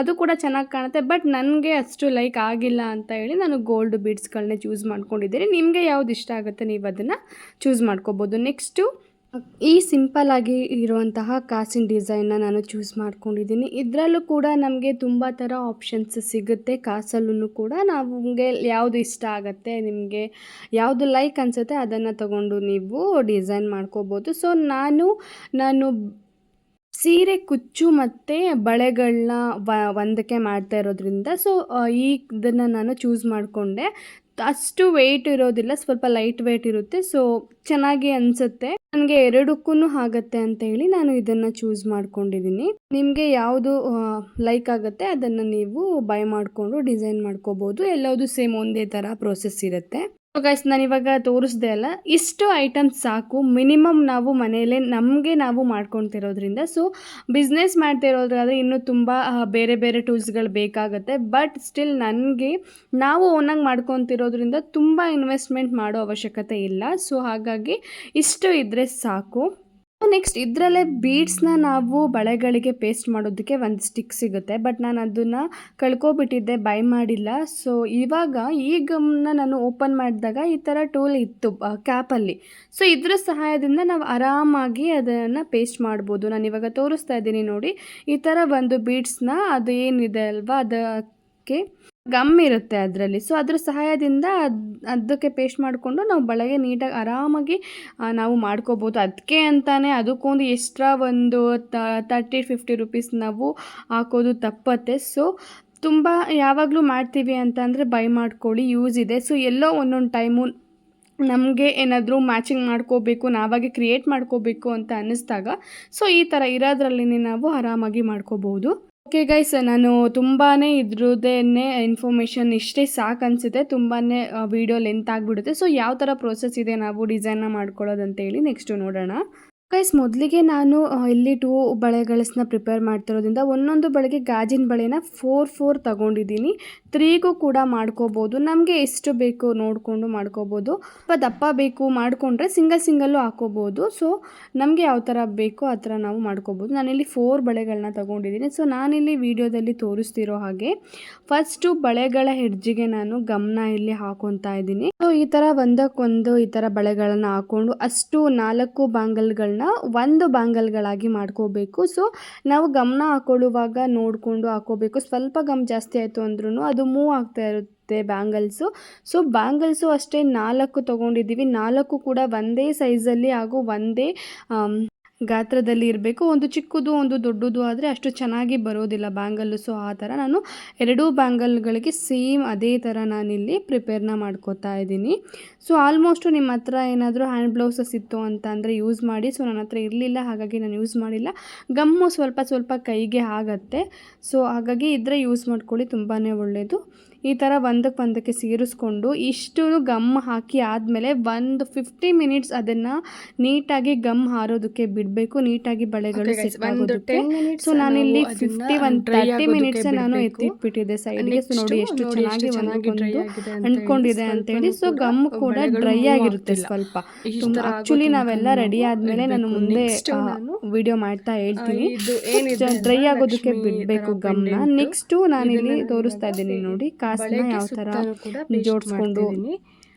S1: ಅದು ಕೂಡ ಚೆನ್ನಾಗಿ ಕಾಣುತ್ತೆ. ಬಟ್ ನನಗೆ ಅಷ್ಟು ಲೈಕ್ ಆಗಿಲ್ಲ ಅಂತ ಹೇಳಿ ನಾನು ಗೋಲ್ಡ್ ಬೀಡ್ಸ್ಗಳನ್ನೇ ಚೂಸ್ ಮಾಡ್ಕೊಂಡಿದ್ದೀನಿ. ನಿಮಗೆ ಯಾವ್ದು ಇಷ್ಟ ಆಗುತ್ತೆ ನೀವು ಅದನ್ನು ಚೂಸ್ ಮಾಡ್ಕೋಬೋದು. ನೆಕ್ಸ್ಟು ಈ ಸಿಂಪಲ್ ಆಗಿ ಇರುವಂತಹ ಕಾಸಿನ ಡಿಸೈನ್ನ ನಾನು ಚೂಸ್ ಮಾಡ್ಕೊಂಡಿದ್ದೀನಿ. ಇದರಲ್ಲೂ ಕೂಡ ನಮಗೆ ತುಂಬ ಥರ ಆಪ್ಷನ್ಸ್ ಸಿಗುತ್ತೆ. ಕಾಸಲ್ಲೂ ಕೂಡ ನಮಗೆ ಯಾವುದು ಇಷ್ಟ ಆಗುತ್ತೆ, ನಿಮಗೆ ಯಾವುದು ಲೈಕ್ ಅನಿಸುತ್ತೆ ಅದನ್ನು ತಗೊಂಡು ನೀವು ಡಿಸೈನ್ ಮಾಡ್ಕೋಬೋದು. ಸೊ ನಾನು ಸೀರೆ ಕುಚ್ಚು ಮತ್ತು ಬಳೆಗಳನ್ನ ಒಂದಕ್ಕೆ ಮಾಡ್ತಾ ಇರೋದ್ರಿಂದ ಇದನ್ನು ನಾನು ಚೂಸ್ ಮಾಡಿಕೊಂಡೆ. ಅಷ್ಟು ವೆಯ್ಟ್ ಇರೋದಿಲ್ಲ, ಸ್ವಲ್ಪ ಲೈಟ್ ವೆಯ್ಟ್ ಇರುತ್ತೆ. ಸೊ ಚೆನ್ನಾಗಿ ಅನಿಸುತ್ತೆ, ನನಗೆ ಎರಡಕ್ಕೂ ಆಗುತ್ತೆ ಅಂತ ಹೇಳಿ ನಾನು ಇದನ್ನು ಚೂಸ್ ಮಾಡ್ಕೊಂಡಿದ್ದೀನಿ. ನಿಮಗೆ ಯಾವುದು ಲೈಕ್ ಆಗುತ್ತೆ ಅದನ್ನು ನೀವು ಬೈ ಮಾಡಿಕೊಂಡು ಡಿಸೈನ್ ಮಾಡ್ಕೋಬೋದು. ಎಲ್ಲವುದು ಸೇಮ್ ಒಂದೇ ಥರ ಪ್ರೋಸೆಸ್ ಇರುತ್ತೆ. ಸೊ ಗೈಸ್, ನಾನಿವಾಗ ತೋರಿಸ್ದೆ ಅಲ್ಲ, ಇಷ್ಟು ಐಟಮ್ಸ್ ಸಾಕು. ಮಿನಿಮಮ್ ನಾವು ಮನೆಯಲ್ಲೇ ನಾವು ಮಾಡ್ಕೊತಿರೋದ್ರಿಂದ. ಸೊ ಬಿಸ್ನೆಸ್ ಮಾಡ್ತಿರೋದ್ರಾದರೆ ಇನ್ನೂ ತುಂಬ ಬೇರೆ ಬೇರೆ ಟೂಲ್ಸ್ಗಳು ಬೇಕಾಗುತ್ತೆ. ಬಟ್ ಸ್ಟಿಲ್ ನನಗೆ ನಾವು ಓನಾಗಿ ಮಾಡ್ಕೊತಿರೋದ್ರಿಂದ ತುಂಬ ಇನ್ವೆಸ್ಟ್ಮೆಂಟ್ ಮಾಡೋ ಅವಶ್ಯಕತೆ ಇಲ್ಲ. ಸೊ ಹಾಗಾಗಿ ಇಷ್ಟು ಇದ್ದರೆ ಸಾಕು. ನೆಕ್ಸ್ಟ್ ಇದರಲ್ಲೇ ಬೀಡ್ಸ್ನ ನಾವು ಬಳೆಗಳಿಗೆ ಪೇಸ್ಟ್ ಮಾಡೋದಕ್ಕೆ ಒಂದು ಸ್ಟಿಕ್ ಸಿಗುತ್ತೆ, ಬಟ್ ನಾನು ಅದನ್ನು ಕಳ್ಕೊಬಿಟ್ಟಿದ್ದೆ, ಬೈ ಮಾಡಿಲ್ಲ. ಸೊ ಇವಾಗ ಈ ಗಮ್ನ ನಾನು ಓಪನ್ ಮಾಡಿದಾಗ ಈ ಥರ ಟೂಲ್ ಇತ್ತು ಕ್ಯಾಪಲ್ಲಿ. ಸೊ ಇದ್ರ ಸಹಾಯದಿಂದ ನಾವು ಆರಾಮಾಗಿ ಅದನ್ನು ಪೇಸ್ಟ್ ಮಾಡ್ಬೋದು. ನಾನು ಇವಾಗ ತೋರಿಸ್ತಾ ಇದ್ದೀನಿ ನೋಡಿ, ಈ ಥರ ಒಂದು ಬೀಡ್ಸ್ನ ಅದು ಏನಿದೆ ಅಲ್ವಾ ಅದಕ್ಕೆ ಗಮ್ ಇರುತ್ತೆ ಅದರಲ್ಲಿ. ಸೊ ಅದ್ರ ಸಹಾಯದಿಂದ ಅದಕ್ಕೆ ಪೇಸ್ಟ್ ಮಾಡಿಕೊಂಡು ನಾವು ಬಳೆಗೆ ನೀಟಾಗಿ ಆರಾಮಾಗಿ ನಾವು ಮಾಡ್ಕೋಬೋದು. ಅದಕ್ಕೆ ಅಂತಾನೆ ಅದಕ್ಕೊಂದು ಎಕ್ಸ್ಟ್ರಾ ಒಂದು 30-50 ರುಪೀಸ್ ನಾವು ಹಾಕೋದು ತಪ್ಪತ್ತೆ. ಸೊ ತುಂಬ ಯಾವಾಗಲೂ ಮಾಡ್ತೀವಿ ಅಂತಂದರೆ ಬೈ ಮಾಡ್ಕೊಳ್ಳಿ, ಯೂಸ್ ಇದೆ. ಸೊ ಎಲ್ಲೋ ಒಂದೊಂದು ಟೈಮು ನಮಗೆ ಏನಾದರೂ ಮ್ಯಾಚಿಂಗ್ ಮಾಡ್ಕೋಬೇಕು, ನಾವಾಗೆ ಕ್ರಿಯೇಟ್ ಮಾಡ್ಕೋಬೇಕು ಅಂತ ಅನ್ನಿಸ್ದಾಗ ಸೊ ಈ ಥರ ಇರೋದ್ರಲ್ಲಿ ನಾವು ಆರಾಮಾಗಿ ಮಾಡ್ಕೋಬೋದು. ಓಕೆ ಗೈಸ್, ನಾನು ತುಂಬಾ ಇದ್ರದ್ದೇ ಇನ್ಫಾರ್ಮೇಷನ್ ಇಷ್ಟೇ ಸಾಕು ಅನಿಸುತ್ತೆ. ತುಂಬಾ ವಿಡಿಯೋ ಲೆಂತ್ ಆಗಿಬಿಡುತ್ತೆ. ಸೊ ಯಾವ ಥರ ಪ್ರೋಸೆಸ್ ಇದೆ ನಾವು ಡಿಸೈನ್ನ ಮಾಡ್ಕೊಳ್ಳೋದಂತೇಳಿ ನೆಕ್ಸ್ಟು ನೋಡೋಣ. ಗೈಸ್, ಮೊದಲಿಗೆ ನಾನು ಇಲ್ಲಿ 2 ಬಳೆಗಳನ್ನ ಪ್ರಿಪೇರ್ ಮಾಡ್ತಿರೋದ್ರಿಂದ ಒಂದೊಂದು ಬಳೆಗೆ ಗಾಜಿನ ಬಳೆನ 4 ತಗೊಂಡಿದ್ದೀನಿ. 3ಗೂ ಕೂಡ ಮಾಡ್ಕೋಬೋದು, ನಮಗೆ ಎಷ್ಟು ಬೇಕು ನೋಡಿಕೊಂಡು ಮಾಡ್ಕೋಬೋದು. ಸ್ವಲ್ಪ ದಪ್ಪ ಬೇಕು ಮಾಡಿಕೊಂಡ್ರೆ ಸಿಂಗಲ್ಲು ಹಾಕೋಬೋದು. ಸೊ ನಮಗೆ ಯಾವ ಥರ ಬೇಕೋ ಆ ಥರ ನಾವು ಮಾಡ್ಕೋಬೋದು. ನಾನಿಲ್ಲಿ 4 ಬಳೆಗಳನ್ನ ತಗೊಂಡಿದ್ದೀನಿ. ಸೊ ನಾನಿಲ್ಲಿ ವಿಡಿಯೋದಲ್ಲಿ ತೋರಿಸ್ತಿರೋ ಹಾಗೆ ಫಸ್ಟು ಬಳೆಗಳ ಹೆಡ್ಜಿಗೆ ನಾನು ಗಮ್ನ ಇಲ್ಲಿ ಹಾಕೊತಾ ಇದ್ದೀನಿ. ಸೊ ಈ ಥರ ಒಂದಕ್ಕೊಂದು ಈ ಥರ ಬಳೆಗಳನ್ನು ಹಾಕ್ಕೊಂಡು ಅಷ್ಟು 4 ಬ್ಯಾಂಗಲ್ಗಳನ್ನ 1 ಬ್ಯಾಂಗಲ್ಗಳಾಗಿ ಮಾಡ್ಕೋಬೇಕು. ಸೊ ನಾವು ಗಮ್ನ ಹಾಕೊಳ್ಳುವಾಗ ನೋಡಿಕೊಂಡು ಹಾಕೋಬೇಕು. ಸ್ವಲ್ಪ ಗಮ್ ಜಾಸ್ತಿ ಆಯಿತು ಅಂದ್ರೂ ಅದು ಮೂವ್ ಆಗ್ತಾ ಇರುತ್ತೆ ಬ್ಯಾಂಗಲ್ಸು. ಸೊ ಬ್ಯಾಂಗಲ್ಸು ಅಷ್ಟೇ 4 ತೊಗೊಂಡಿದ್ದೀವಿ. 4 ಕೂಡ ಒಂದೇ ಸೈಜಲ್ಲಿ ಹಾಗೂ ಒಂದೇ ಗಾತ್ರದಲ್ಲಿ ಇರಬೇಕು. ಒಂದು ಚಿಕ್ಕದು ಒಂದು ದೊಡ್ಡದು ಆದರೆ ಅಷ್ಟು ಚೆನ್ನಾಗಿ ಬರೋದಿಲ್ಲ ಬ್ಯಾಂಗಲ್ಲು. ಸೊ ಆ ಥರ ನಾನು 2 ಬ್ಯಾಂಗಲ್ಗಳಿಗೆ ಸೇಮ್ ಅದೇ ಥರ ನಾನಿಲ್ಲಿ ಪ್ರಿಪೇರ್ನ ಮಾಡ್ಕೋತಾ ಇದ್ದೀನಿ. ಸೊ ಆಲ್ಮೋಸ್ಟು ನಿಮ್ಮ ಹತ್ರ ಏನಾದರೂ ಹ್ಯಾಂಡ್ ಬ್ಲೌಸಸ್ ಇತ್ತು ಅಂತ ಅಂದರೆ ಯೂಸ್ ಮಾಡಿ. ಸೊ ನನ್ನ ಹತ್ರ ಇರಲಿಲ್ಲ, ಹಾಗಾಗಿ ನಾನು ಯೂಸ್ ಮಾಡಿಲ್ಲ. ಗಮ್ಮು ಸ್ವಲ್ಪ ಕೈಗೆ ಆಗತ್ತೆ. ಸೊ ಹಾಗಾಗಿ ಇದ್ದರೆ ಯೂಸ್ ಮಾಡ್ಕೊಳ್ಳಿ, ತುಂಬಾ ಒಳ್ಳೆಯದು. ಈ ಥರ ಒಂದಕ್ಕೆ ಸೇರಿಸ್ಕೊಂಡು ಇಷ್ಟು ಗಮ್ ಹಾಕಿ ಆದಮೇಲೆ ಒಂದು 50 ಮಿನಿಟ್ಸ್ ಅದನ್ನು ನೀಟಾಗಿ ಗಮ್ ಹಾರೋದಕ್ಕೆ ಬಿಡಬೇಕು, ನೀಟಾಗಿ ಬಳೆಗಳು ಸೆಟ್ ಆಗೋದಕ್ಕೆ. ಸೊ ನಾನಿಲ್ಲಿ 30 ಮಿನಿಟ್ಸ್ ನಾನು ಎತ್ತಿಟ್ಬಿಟ್ಟಿದ್ದೆ ಸೈಡ್ಗೆ. ಸೊ ನೋಡಿ ಎಷ್ಟು ಚೆನ್ನಾಗಿ ಅಂಟ್ಕೊಂಡಿದೆ ಅಂತೇಳಿ. ಸೊ ಗಮ್ ಕೂಡ ಡ್ರೈ ಆಗಿರುತ್ತೆ ಸ್ವಲ್ಪ. ಆ್ಯಕ್ಚುಲಿ ನಾವೆಲ್ಲ ರೆಡಿ ಆದಮೇಲೆ ನಾನು ಮುಂದೆ ವಿಡಿಯೋ ಮಾಡ್ತಾ ಹೇಳ್ತೀನಿ. ಡ್ರೈ ಆಗೋದಕ್ಕೆ ಬಿಡಬೇಕು ಗಮ್ನ. ನೆಕ್ಸ್ಟು ನಾನಿಲ್ಲಿ ತೋರಿಸ್ತಾ ಇದ್ದೀನಿ ನೋಡಿ, ಕಾಸನ್ನ ಯಾವ ಥರ ಜೋಡಿಸ್ಕೊಂಡು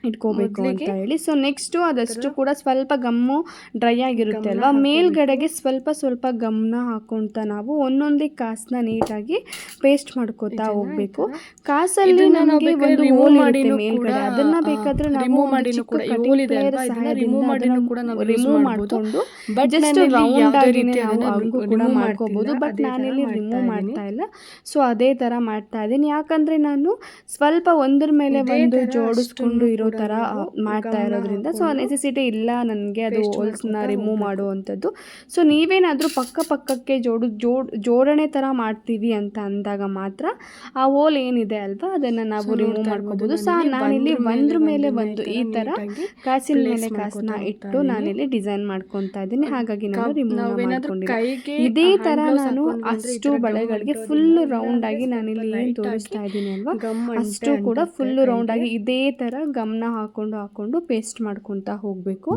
S1: ಇಟ್ಕೋಬೇಕು ಅಂತ ಹೇಳಿ. ಸೊ ನೆಕ್ಸ್ಟು ಅದಷ್ಟು ಕೂಡ ಸ್ವಲ್ಪ ಗಮ್ಮು ಡ್ರೈ ಆಗಿರುತ್ತೆ ಅಲ್ವಾ, ಮೇಲ್ಗಡೆಗೆ ಸ್ವಲ್ಪ ಗಮ್ನ ಹಾಕ್ಕೊಳ್ತಾ ನಾವು ಒಂದೊಂದೇ ಕಾಸನ್ನ ನೀಟಾಗಿ ಪೇಸ್ಟ್ ಮಾಡ್ಕೋತಾ ಹೋಗ್ಬೇಕು. ಕಾಸಲ್ಲಿ ನಮಗೆ ಒಂದು ಹೋಲ್ ಇರುತ್ತೆ ಮೇಲ್ಗಡೆ, ಅದನ್ನ ಬೇಕಾದ್ರೆ ನಾವು ರಿಮೂವ್ ಮಾಡ್ಕೊಂಡು ಜಸ್ಟ್ ರೌಂಡ್ ಆಗಿ ನಾವು ಕೂಡ ಮಾಡ್ಕೋಬಹುದು. ಬಟ್ ನಾನಿಲ್ಲಿ ರಿಮೂವ್ ಮಾಡ್ತಾ ಇಲ್ಲ. ಸೊ ಅದೇ ಥರ ಮಾಡ್ತಾ ಇದ್ದೀನಿ, ಯಾಕಂದರೆ ನಾನು ಸ್ವಲ್ಪ ಒಂದ್ರ ಮೇಲೆ ಒಂದು ಜೋಡಿಸ್ಕೊಂಡು ಇರೋ ಥರ ಮಾಡ್ತಾ ಇರೋದ್ರಿಂದ ಸೊ ನೆಸೆಸಿಟಿ ಇಲ್ಲ ನನಗೆ ಅದು ಹೋಲ್ಸ್ನ ರಿಮೂವ್ ಮಾಡುವಂಥದ್ದು. ಸೊ ನೀವೇನಾದರೂ ಪಕ್ಕಕ್ಕೆ ಜೋಡಣೆ ಥರ ಮಾಡ್ತೀವಿ ಅಂತ ಅಂದಾಗ ಮಾತ್ರ ಆ ಹೋಲ್ ಏನಿದೆ ಅಲ್ವಾ ಅದನ್ನು ನಾವು ರಿಮೂವ್ ಮಾಡ್ಕೋಬೋದು. ಸೊ ನಾನಿಲ್ಲಿ ಒಂದ್ರ ಮೇಲೆ ಒಂದು ಈ ಥರ ಕಾಸಿನ ಮೇಲೆ ಕಾಸನ್ನ ಇಟ್ಟು ನಾನಿಲ್ಲಿ ಡಿಸೈನ್ ಮಾಡ್ಕೊತಾ ಇದ್ದೀನಿ. ಹಾಗಾಗಿ ನಾನು ರಿಮೂವ್ ಮಾಡ್ಕೊಂಡಿದ್ದೀನಿ. ಇದೇ ಥರ ನಾನು ಅಷ್ಟು ಬಳೆಗಳಿಗೆ ಫುಲ್ ರೌಂಡ್ ಆಗಿ ನಾನಿಲ್ಲಿ ಏನು ತೋರಿಸ್ತಾ ಇದ್ದೀನಿ ಅಲ್ವಾ ಅಷ್ಟು ಕೂಡ ಫುಲ್ ರೌಂಡ್ ಆಗಿ ಇದೇ ಥರ ಗಮ್ನ ಹಾಕೊಂಡು ಪೇಸ್ಟ್ ಮಾಡ್ಕೊತಾ ಹೋಗಬೇಕು.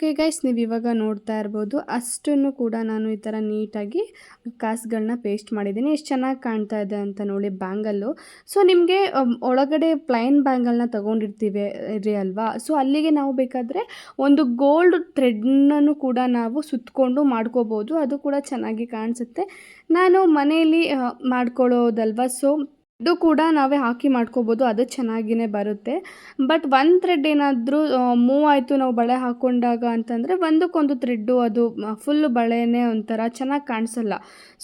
S1: ಓಕೆ ಗೈಸ್, ನೀವು ಇವಾಗ ನೋಡ್ತಾ ಇರ್ಬೋದು ಅಷ್ಟನ್ನು ಕೂಡ ನಾನು ಈ ಥರ ನೀಟಾಗಿ ಕಾಸುಗಳನ್ನ ಪೇಸ್ಟ್ ಮಾಡಿದ್ದೀನಿ. ಎಷ್ಟು ಚೆನ್ನಾಗಿ ಕಾಣ್ತಾ ಇದೆ ಅಂತ ನೋಡಿ ಬ್ಯಾಂಗಲ್ಲು. ಸೊ ನಿಮಗೆ ಒಳಗಡೆ ಪ್ಲೈನ್ ಬ್ಯಾಂಗಲ್ನ ತೊಗೊಂಡಿರ್ತೀವಿ ರೀ ಅಲ್ವಾ, ಸೊ ಅಲ್ಲಿಗೆ ನಾವು ಬೇಕಾದರೆ ಒಂದು ಗೋಲ್ಡ್ ಥ್ರೆಡ್ನೂ ಕೂಡ ನಾವು ಸುತ್ತಕೊಂಡು ಮಾಡ್ಕೋಬೋದು, ಅದು ಕೂಡ ಚೆನ್ನಾಗಿ ಕಾಣಿಸುತ್ತೆ. ನಾನು ಮನೆಯಲ್ಲಿ ಮಾಡ್ಕೊಳ್ಳೋದಲ್ವ, ಸೊ ಇದು ಕೂಡ ನಾವೇ ಹಾಕಿ ಮಾಡ್ಕೋಬೋದು, ಅದು ಚೆನ್ನಾಗಿಯೇ ಬರುತ್ತೆ. ಬಟ್ ಒಂದು ಥ್ರೆಡ್ ಏನಾದರೂ ಮೂವ್ ಆಯಿತು ನಾವು ಬಳೆ ಹಾಕ್ಕೊಂಡಾಗ ಅಂತಂದರೆ ಒಂದಕ್ಕೊಂದು ಥ್ರೆಡ್ಡು ಅದು ಫುಲ್ಲು ಬಳೆನೇ ಒಂಥರ ಚೆನ್ನಾಗಿ ಕಾಣಿಸಲ್ಲ.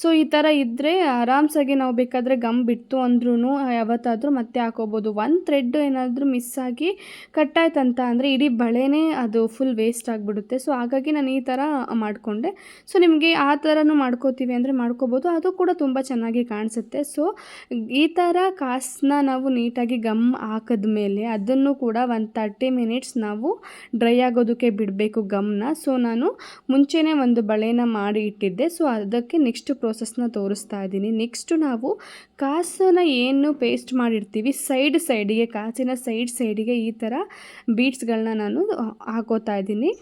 S1: ಸೊ ಈ ಥರ ಇದ್ದರೆ ಆರಾಮ್ಸಾಗಿ ನಾವು ಬೇಕಾದರೆ ಗಮ್ ಬಿಟ್ಟು ಅಂದ್ರೂ ಯಾವತ್ತಾದರೂ ಮತ್ತೆ ಹಾಕೋಬೋದು. ಒಂದು ಥ್ರೆಡ್ ಏನಾದರೂ ಮಿಸ್ ಆಗಿ ಕಟ್ಟಾಯ್ತಂತ ಅಂದರೆ ಇಡೀ ಬಳೆನೇ ಅದು ಫುಲ್ ವೇಸ್ಟ್ ಆಗಿಬಿಡುತ್ತೆ. ಸೊ ಹಾಗಾಗಿ ನಾನು ಈ ಥರ ಮಾಡಿಕೊಂಡೆ. ಸೊ ನಿಮಗೆ ಆ ಥರನೂ ಮಾಡ್ಕೋತೀವಿ ಅಂದರೆ ಮಾಡ್ಕೋಬೋದು, ಅದು ಕೂಡ ತುಂಬ ಚೆನ್ನಾಗಿ ಕಾಣಿಸುತ್ತೆ. ಸೊ ಈ ಥರ ಕಾಸನ್ನ ನಾವು ನೀಟಾಗಿ ಗಮ್ ಹಾಕಿದ ಮೇಲೆ ಅದನ್ನು ಕೂಡ ಒಂದು 30 ಮಿನಿಟ್ಸ್ ನಾವು ಡ್ರೈ ಆಗೋದಕ್ಕೆ ಬಿಡಬೇಕು ಗಮ್ನ. ಸೊ ನಾನು ಮುಂಚೆನೇ ಒಂದು ಬಳೆನ ಮಾಡಿ ಇಟ್ಟಿದ್ದೆ, ಸೊ ಅದಕ್ಕೆ ನೆಕ್ಸ್ಟ್ ಪ್ರೋಸೆಸ್ನ ತೋರಿಸ್ತಾ ಇದ್ದೀನಿ. ನೆಕ್ಸ್ಟು ನಾವು ಕಾಸನ್ನ ಏನು ಪೇಸ್ಟ್ ಮಾಡಿರ್ತೀವಿ ಸೈಡಿಗೆ ಕಾಸಿನ ಸೈಡಿಗೆ ಈ ಥರ ಬೀಡ್ಸ್ಗಳನ್ನ ನಾನು ಹಾಕೋತಾ ಇದ್ದೀನಿ.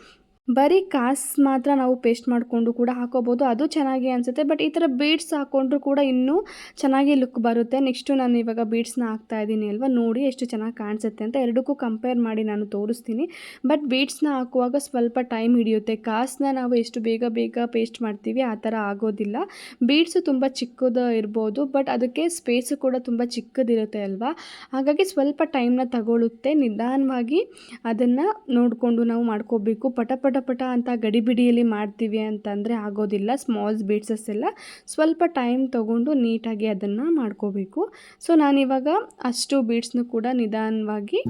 S1: ಬರೀ ಕಾಸು ಮಾತ್ರ ನಾವು ಪೇಸ್ಟ್ ಮಾಡಿಕೊಂಡು ಕೂಡ ಹಾಕೋಬೋದು, ಅದು ಚೆನ್ನಾಗಿ ಅನಿಸುತ್ತೆ. ಬಟ್ ಈ ಥರ ಬೀಡ್ಸ್ ಹಾಕ್ಕೊಂಡ್ರೂ ಕೂಡ ಇನ್ನೂ ಚೆನ್ನಾಗಿ ಲುಕ್ ಬರುತ್ತೆ. ನೆಕ್ಸ್ಟು ನಾನು ಇವಾಗ ಬೀಡ್ಸ್ನ ಹಾಕ್ತಾ ಇದ್ದೀನಿ ಅಲ್ವಾ, ನೋಡಿ ಎಷ್ಟು ಚೆನ್ನಾಗಿ ಕಾಣಿಸುತ್ತೆ ಅಂತ. ಎರಡಕ್ಕೂ ಕಂಪೇರ್ ಮಾಡಿ ನಾನು ತೋರಿಸ್ತೀನಿ. ಬಟ್ ಬೀಡ್ಸ್ನ ಹಾಕುವಾಗ ಸ್ವಲ್ಪ ಟೈಮ್ ಹಿಡಿಯುತ್ತೆ. ಕಾಸನ್ನ ನಾವು ಎಷ್ಟು ಬೇಗ ಪೇಸ್ಟ್ ಮಾಡ್ತೀವಿ ಆ ಥರ ಆಗೋದಿಲ್ಲ. ಬೀಡ್ಸು ತುಂಬ ಚಿಕ್ಕದು ಇರ್ಬೋದು, ಬಟ್ ಅದಕ್ಕೆ ಸ್ಪೇಸು ಕೂಡ ತುಂಬ ಚಿಕ್ಕದಿರುತ್ತೆ ಅಲ್ವಾ, ಹಾಗಾಗಿ ಸ್ವಲ್ಪ ಟೈಮ್ನ ತಗೊಳ್ಳುತ್ತೆ. ನಿಧಾನವಾಗಿ ಅದನ್ನು ನೋಡಿಕೊಂಡು ನಾವು ಮಾಡ್ಕೋಬೇಕು. ಪಟ ಅಂತ ಗಡಿಬಿಡಿಯಲ್ಲಿ ಮಾಡ್ತೀವಿ ಅಂತಂದರೆ ಆಗೋದಿಲ್ಲ. ಸ್ಮಾಲ್ಸ್ ಬೀಡ್ಸಸ್ ಎಲ್ಲ ಸ್ವಲ್ಪ ಟೈಮ್ ತೊಗೊಂಡು ನೀಟಾಗಿ ಅದನ್ನು ಮಾಡ್ಕೋಬೇಕು. ಸೊ ನಾನಿವಾಗ ಅಷ್ಟು ಬೀಡ್ಸ್ನು ಕೂಡ ನಿಧಾನವಾಗಿ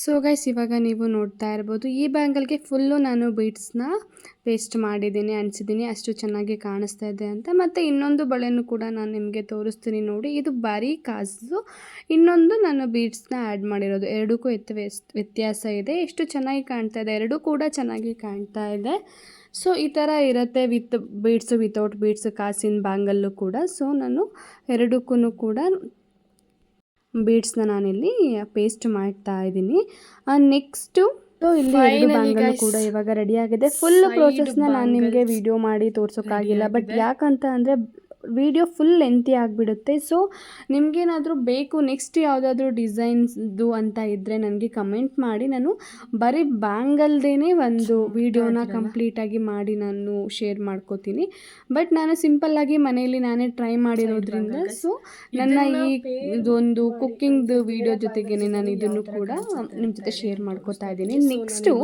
S1: ಸೊ ಗೈಸ್ ಇವಾಗ ನೀವು ನೋಡ್ತಾ ಇರ್ಬೋದು ಈ ಬ್ಯಾಂಗಲ್ಗೆ ಫುಲ್ಲು ನಾನು ಬೀಡ್ಸ್ನ ಪೇಸ್ಟ್ ಮಾಡಿದ್ದೀನಿ, ಅನಿಸಿದ್ದೀನಿ, ಅಷ್ಟು ಚೆನ್ನಾಗಿ ಕಾಣಿಸ್ತಾ ಇದೆ ಅಂತ. ಮತ್ತು ಇನ್ನೊಂದು ಬಳೆನೂ ಕೂಡ ನಾನು ನಿಮಗೆ ತೋರಿಸ್ತೀನಿ ನೋಡಿ. ಇದು ಬರೀ ಕಾಸು, ಇನ್ನೊಂದು ನಾನು ಬೀಡ್ಸ್ನ ಆ್ಯಡ್ ಮಾಡಿರೋದು. ಎರಡಕ್ಕೂ ವ್ಯತ್ಯಾಸ ಇದೆ. ಎಷ್ಟು ಚೆನ್ನಾಗಿ ಕಾಣ್ತಾ ಇದೆ, ಎರಡೂ ಕೂಡ ಚೆನ್ನಾಗಿ ಕಾಣ್ತಾ ಇದೆ. ಸೊ ಈ ಥರ ಇರುತ್ತೆ ವಿತ್ ಬೀಡ್ಸು ವಿತೌಟ್ ಬೀಡ್ಸು ಕಾಸಿನ ಬ್ಯಾಂಗಲ್ಲು ಕೂಡ. ಸೊ ನಾನು ಎರಡಕ್ಕೂ ಕೂಡ ಬೀಡ್ಸ್ನ ನಾನಿಲ್ಲಿ ಪೇಸ್ಟ್ ಮಾಡ್ತಾ ಇದ್ದೀನಿ. ನೆಕ್ಸ್ಟು ಇಲ್ಲಿ ಎರಡು ಬ್ಯಾಂಗಲ್ ಕೂಡ ಇವಾಗ ರೆಡಿ ಆಗಿದೆ. ಫುಲ್ ಪ್ರೋಸೆಸ್ನ ನಾನು ನಿಮಗೆ ವಿಡಿಯೋ ಮಾಡಿ ತೋರ್ಸೋಕ್ಕಾಗಿಲ್ಲ, ಬಟ್ ಯಾಕಂತ ಅಂದರೆ ವಿಡಿಯೋ ಫುಲ್ ಲೆಂತಿ ಆಗಿಬಿಡುತ್ತೆ. ಸೊ ನಿಮಗೇನಾದರೂ ಬೇಕು ನೆಕ್ಸ್ಟ್ ಯಾವುದಾದ್ರೂ ಡಿಸೈನ್ಸ್ದು ಅಂತ ಇದ್ದರೆ ನನಗೆ ಕಮೆಂಟ್ ಮಾಡಿ, ನಾನು ಬರೀ ಬ್ಯಾಂಗಲ್ದೇ ಒಂದು ವಿಡಿಯೋನ ಕಂಪ್ಲೀಟಾಗಿ ಮಾಡಿ ನಾನು ಶೇರ್ ಮಾಡ್ಕೋತೀನಿ. ಬಟ್ ನಾನು ಸಿಂಪಲ್ಲಾಗಿ ಮನೆಯಲ್ಲಿ ನಾನೇ ಟ್ರೈ ಮಾಡಿರೋದ್ರಿಂದ ಸೊ ನನ್ನ ಇದೊಂದು ಕುಕ್ಕಿಂಗ್ದು ವಿಡಿಯೋ ಜೊತೆಗೇ ನಾನು ಇದನ್ನು ಕೂಡ ನಿಮ್ಮ ಜೊತೆ ಶೇರ್ ಮಾಡ್ಕೋತಾ ಇದ್ದೀನಿ. ನೆಕ್ಸ್ಟು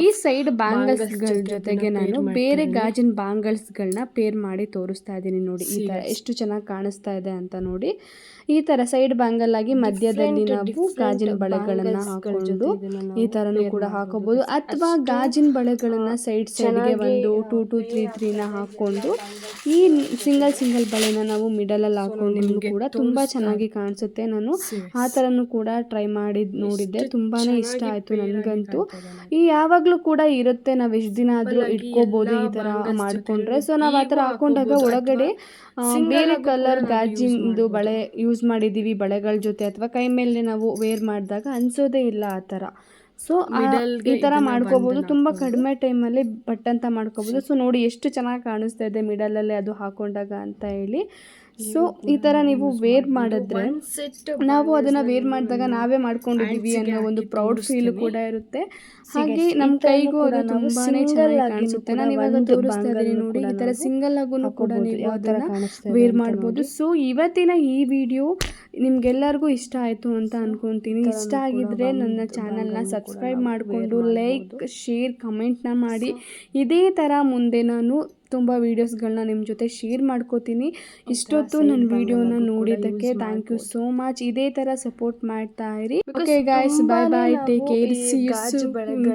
S1: ಈ ಸೈಡ್ ಬ್ಯಾಂಗಲ್ಸ್ಗಳ ಜೊತೆಗೆ ನಾನು ಬೇರೆ ಗಾಜಿನ ಬ್ಯಾಂಗಲ್ಸ್ಗಳನ್ನ ಪೇರ್ ಮಾಡಿ ತೋರಿಸ್ತಾ ಇದ್ದೀನಿ ನೋಡಿ. ಈ ಥರ ಎಷ್ಟು ಚೆನ್ನಾಗಿ ಕಾಣಿಸ್ತಾ ಇದೆ ಅಂತ ನೋಡಿ. ಈ ಥರ ಸೈಡ್ ಬ್ಯಾಂಗಲ್ ಆಗಿ ಮಧ್ಯದಲ್ಲಿ ನಾವು ಗಾಜಿನ ಬಳೆಗಳನ್ನು ಹಾಕೊಂಡು ಈ ಥರನೂ ಕೂಡ ಹಾಕೋಬೋದು, ಅಥವಾ ಗಾಜಿನ ಬಳೆಗಳನ್ನು ಸೈಡ್ಗೆ ಒಂದು 2 to 3 ಹಾಕ್ಕೊಂಡು ಈ ಸಿಂಗಲ್ ಬಳೆನ ನಾವು ಮಿಡಲಲ್ಲಿ ಹಾಕೊಂಡು ಕೂಡ ತುಂಬ ಚೆನ್ನಾಗಿ ಕಾಣಿಸುತ್ತೆ. ನಾನು ಆ ಥರನೂ ಕೂಡ ಟ್ರೈ ಮಾಡಿ ನೋಡಿದ್ದೆ, ತುಂಬಾ ಇಷ್ಟ ಆಯಿತು ನನಗಂತೂ. ಈ ಯಾವಾಗಲೂ ಕೂಡ ಇರುತ್ತೆ, ನಾವು ಎಷ್ಟು ದಿನ ಆದರೂ ಇಟ್ಕೋಬೋದು ಈ ಥರ ಮಾಡಿಕೊಂಡ್ರೆ. ಸೊ ನಾವು ಆ ಥರ ಹಾಕೊಂಡಾಗ ಒಳಗಡೆ ಬೇರೆ ಕಲರ್ ಗಾಜಿಂದು ಬಳೆ ಯೂಸ್ ಮಾಡಿದ್ದೀವಿ ಬಳೆಗಳ ಜೊತೆ ಅಥವಾ ಕೈ ಮೇಲೆ ನಾವು ವೇರ್ ಮಾಡಿದಾಗ ಅನಿಸೋದೇ ಇಲ್ಲ ಆ ಥರ. ಸೊ ಈ ಥರ ಮಾಡ್ಕೋಬೋದು, ತುಂಬ ಕಡಿಮೆ ಟೈಮಲ್ಲಿ ಬಟ್ಟಂತ ಮಾಡ್ಕೋಬೋದು. ಸೊ ನೋಡಿ ಎಷ್ಟು ಚೆನ್ನಾಗಿ ಕಾಣಿಸ್ತಾ ಇದೆ ಮಿಡಲಲ್ಲಿ ಅದು ಹಾಕೊಂಡಾಗ ಅಂತ ಹೇಳಿ. ಸೊ ಈ ಥರ ನೀವು ವೇರ್ ಮಾಡಿದ್ರೆ ನಾವು ಅದನ್ನು ವೇರ್ ಮಾಡಿದಾಗ ನಾವೇ ಮಾಡ್ಕೊಂಡಿದ್ದೀವಿ ಅನ್ನೋ ಒಂದು ಪ್ರೌಡ್ ಫೀಲ್ ಕೂಡ ಇರುತ್ತೆ. ಹಾಗೆ ನಮ್ಮ ಕೈಗೂ ಅದು ತುಂಬಾ ಚೆನ್ನಾಗಿ ಕಾಣಿಸುತ್ತೆ. ನಾನು ಇವಾಗ ತೋರಿಸ್ತಾ ಇದ್ದೀನಿ ನೋಡಿ, ಈ ಥರ ಸಿಂಗಲ್ ಆಗೂ ಕೂಡ ನೀವು ಅದನ್ನು ವೇರ್ ಮಾಡ್ಬೋದು. ಸೊ ಇವತ್ತಿನ ಈ ವಿಡಿಯೋ ನಿಮ್ಗೆಲ್ಲರಿಗೂ ಇಷ್ಟ ಆಯಿತು ಅಂತ ಅಂದ್ಕೊತೀನಿ. ಇಷ್ಟ ಆಗಿದ್ರೆ ನನ್ನ ಚಾನಲ್ನ ಸಬ್ಸ್ಕ್ರೈಬ್ ಮಾಡಿಕೊಂಡು ಲೈಕ್, ಶೇರ್, ಕಮೆಂಟ್ನ ಮಾಡಿ. ಇದೇ ಥರ ಮುಂದೆ ನಾನು ತುಂಬ ವೀಡಿಯೋಸ್ಗಳನ್ನ ನಿಮ್ಮ ಜೊತೆ ಶೇರ್ ಮಾಡ್ಕೋತೀನಿ. ಇಷ್ಟೊತ್ತು ನನ್ನ ವೀಡಿಯೋನ ನೋಡಿದ್ದಕ್ಕೆ ಥ್ಯಾಂಕ್ ಯು ಸೋ ಮಚ್. ಇದೇ ಥರ ಸಪೋರ್ಟ್ ಮಾಡ್ತಾ ಇರಿ. Okay guys, bye bye, take care, see you soon.